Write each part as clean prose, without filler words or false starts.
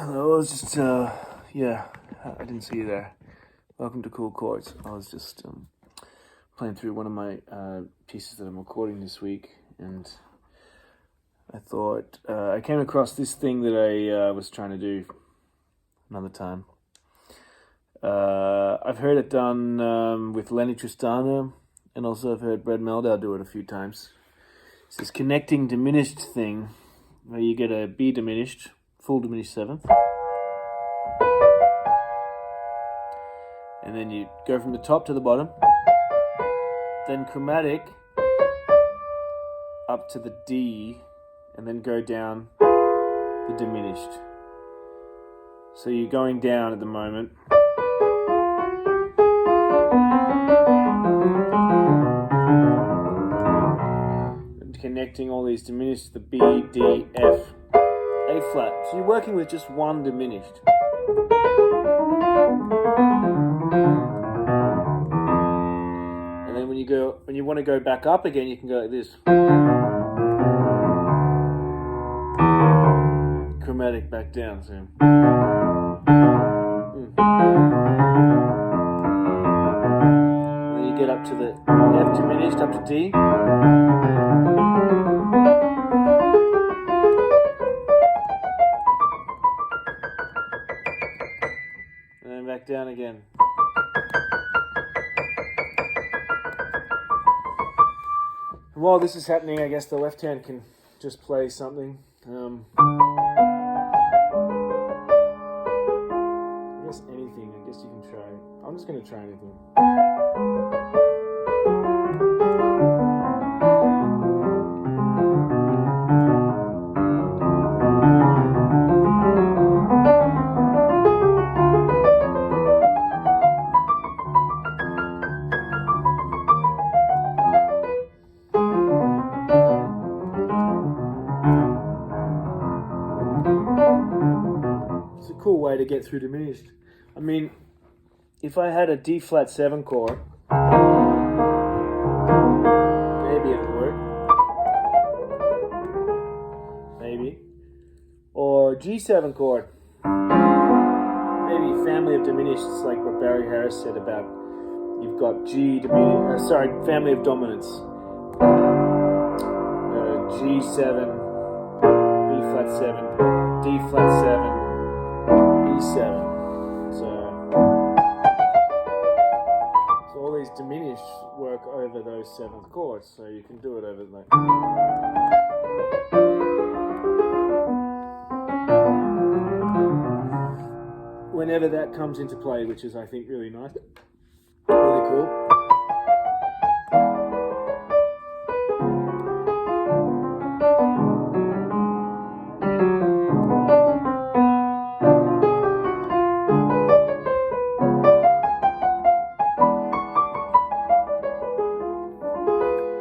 Hello, I was just, yeah, I didn't see you there. Welcome to Kool Kordz. I was just playing through one of my pieces that I'm recording this week, and I thought, I came across this thing that I was trying to do another time. I've heard it done with Lenny Tristano, and also I've heard Mehldau do it a few times. It's this connecting diminished thing, where you get a B diminished, full diminished seventh, and then you go from the top to the bottom, then chromatic up to the D, and then go down the diminished. So you're going down at the moment. And connecting all these diminished, the B, D, F, A flat. So you're working with just one diminished. And then when you want to go back up again, you can go like this. Chromatic back down. So. And then you get up to the F diminished, up to D. And then back down again. And while this is happening, I guess the left hand can just play something. I guess anything. I guess you can try. I'm just going to try anything. It's a cool way to get through diminished. I mean, if I had a D flat 7 chord, maybe it would work. Maybe. Or G7 chord. Maybe family of diminished, like what Barry Harris said about you've got family of dominants. G7, B flat 7, D flat 7, E7. So all these diminished work over those 7th chords, so you can do it over like. Whenever that comes into play, which is I think really nice, really cool.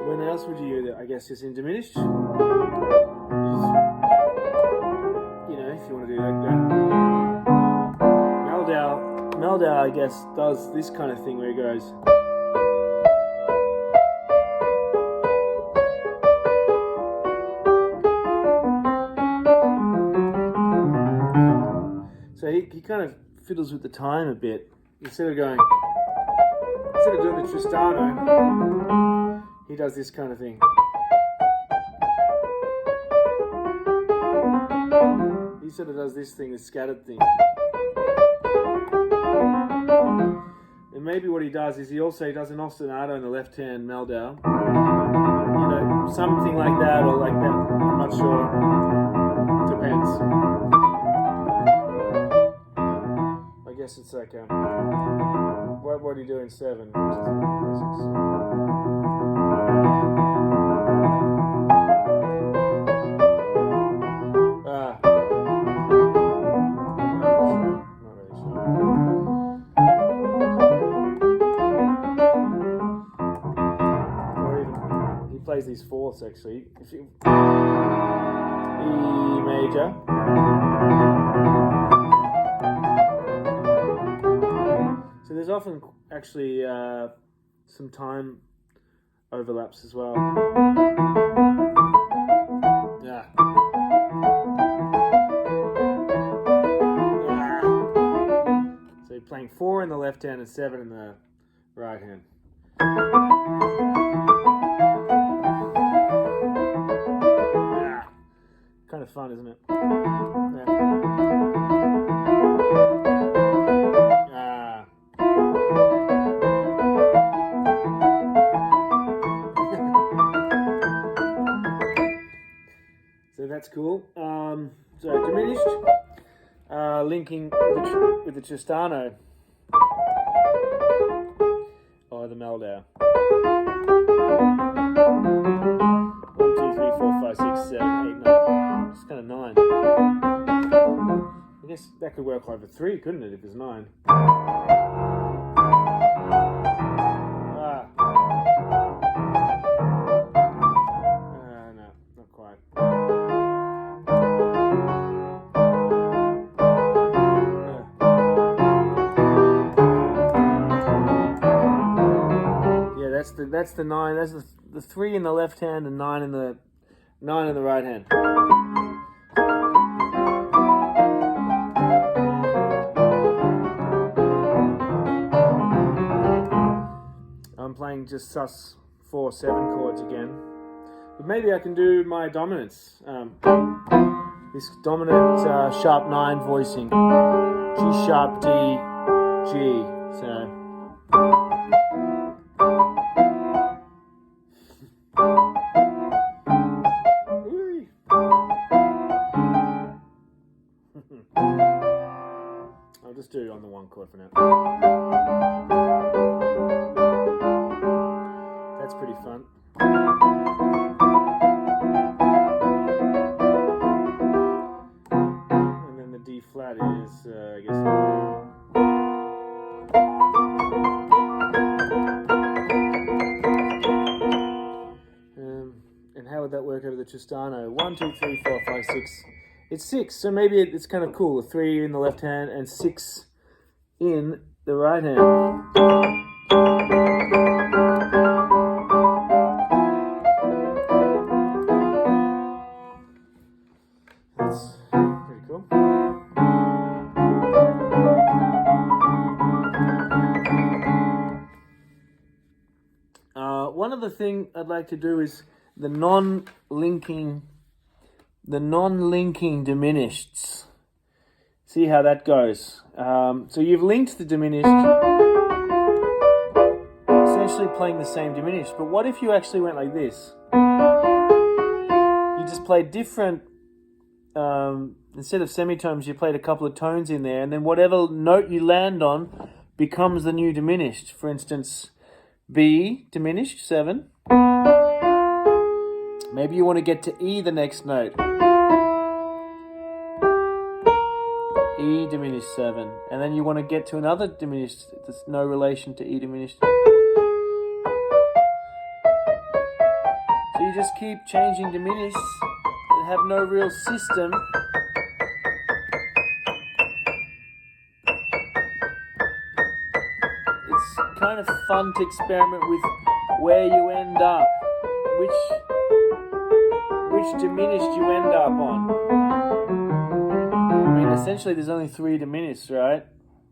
When else would you use it? I guess it's in diminished. You know, if you want to do like that. Mehldau, I guess, does this kind of thing where he goes. So he kind of fiddles with the time a bit. Instead of doing the Tristano, he does this kind of thing. He sort of does this thing, this scattered thing. And maybe what he does is he does an ostinato in the left hand, Mehldau. You know, something like that or like that. I'm not sure. Depends. I guess it's like what do you do in 7? Plays these fourths actually. E major. So there's often actually some time overlaps as well. Yeah. 4 in the left hand and 7 in the right hand. Kind of fun, isn't it? So that's cool. So diminished, linking with the Tristano or the Mehldau. 1, 2, 3, 4, 5, 6, 7, 8, 9. It's kind of 9. I guess that could work over 3, couldn't it, if it's 9? No, not quite. Yeah, that's the 9. That's the 3 in the left hand and 9 in the right hand. I'm playing just sus 4, 7 chords again. But maybe I can do my dominants. This dominant sharp 9 voicing. G sharp, D, G. So. I'll just do it on the 1 chord for now. That's pretty fun. And then the D flat is, I guess. And how would that work over the Tristano? 1, 2, 3, 4, 5, 6. It's 6, so maybe it's kind of cool. 3 in the left hand and 6 in the right hand. That's pretty cool. One other thing I'd like to do is the non-linking diminished. See how that goes. So you've linked the diminished, essentially playing the same diminished. But what if you actually went like this? You just played different, instead of semitones, you played a couple of tones in there, and then whatever note you land on becomes the new diminished. For instance, B diminished, 7. Maybe you want to get to E the next note. E diminished, 7. And then you want to get to another diminished that's no relation to E diminished. So you just keep changing diminished that have no real system. It's kind of fun to experiment with where you end up, which diminished you end up on. I mean, essentially there's only 3 diminished, right?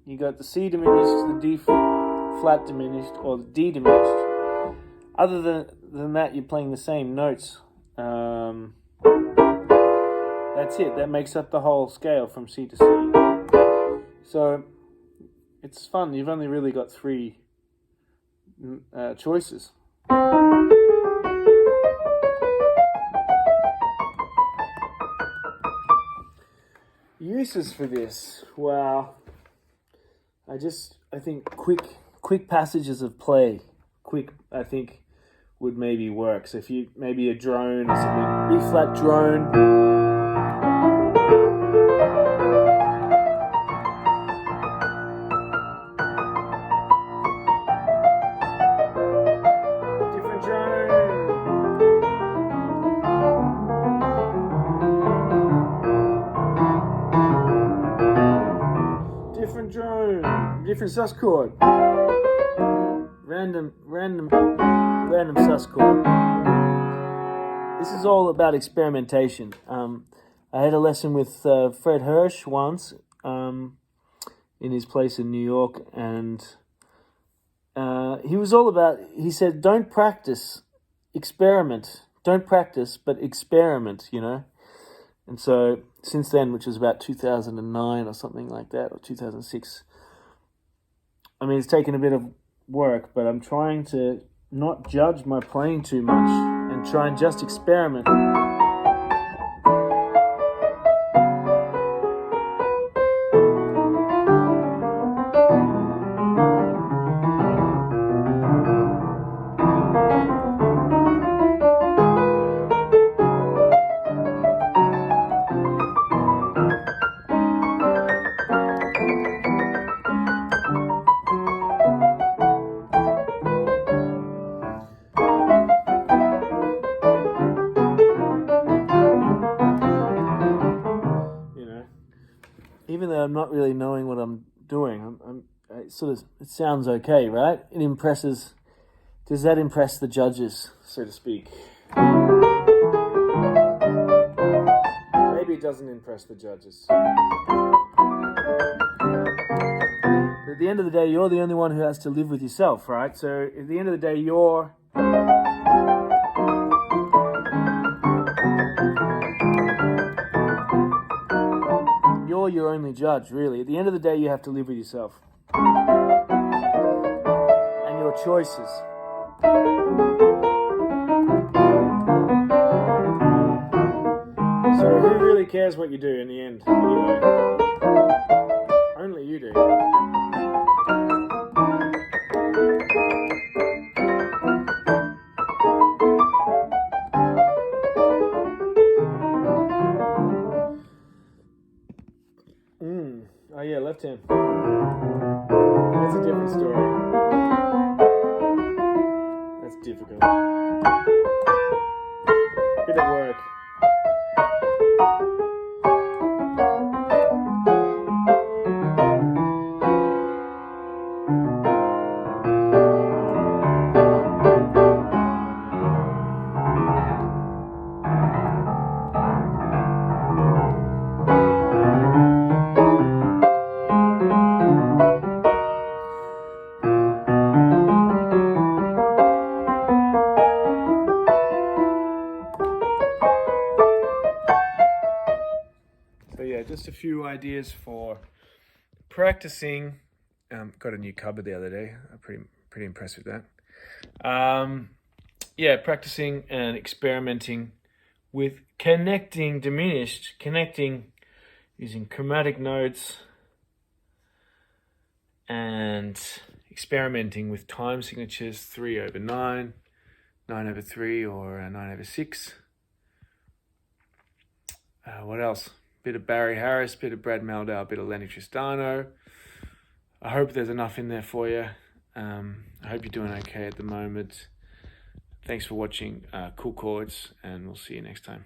You got the C diminished, the D flat diminished, or the D diminished. Other than that, you're playing the same notes. That's it. That makes up the whole scale from C to C. So it's fun. You've only really got 3 choices. Uses for this, wow. I think quick passages of play, I think would maybe work. So if you, maybe a drone or something, B flat drone. Different drone. Different drone, different sus chord, random sus chord. This is all about experimentation. I had a lesson with Fred Hersch once, in his place in New York, and he was all about, he said, don't practice, experiment. Don't practice, but experiment, you know. And so since then, which was about 2009 or something like that, or 2006, I mean, it's taken a bit of work, but I'm trying to not judge my playing too much and try and just experiment. Even though I'm not really knowing what I'm doing, it sounds okay, right? It impresses. Does that impress the judges, so to speak? Maybe it doesn't impress the judges. But at the end of the day, you're the only one who has to live with yourself, right? So at the end of the day, you're your only judge, really. At the end of the day, you have to live with yourself and your choices. So who really cares what you do in the end, anyway? Only you do. Oh yeah, left hand. That's a different story. That's difficult. Bit of work. So yeah, just a few ideas for practicing. Got a new cupboard the other day. I'm pretty impressed with that. Practicing and experimenting with connecting diminished, connecting using chromatic notes, and experimenting with time signatures 3/9, 9/3, or 9/6. What else? Bit of Barry Harris, bit of Brad Mehldau, bit of Lenny Tristano. I hope there's enough in there for you. I hope you're doing okay at the moment. Thanks for watching Kool Kordz, and we'll see you next time.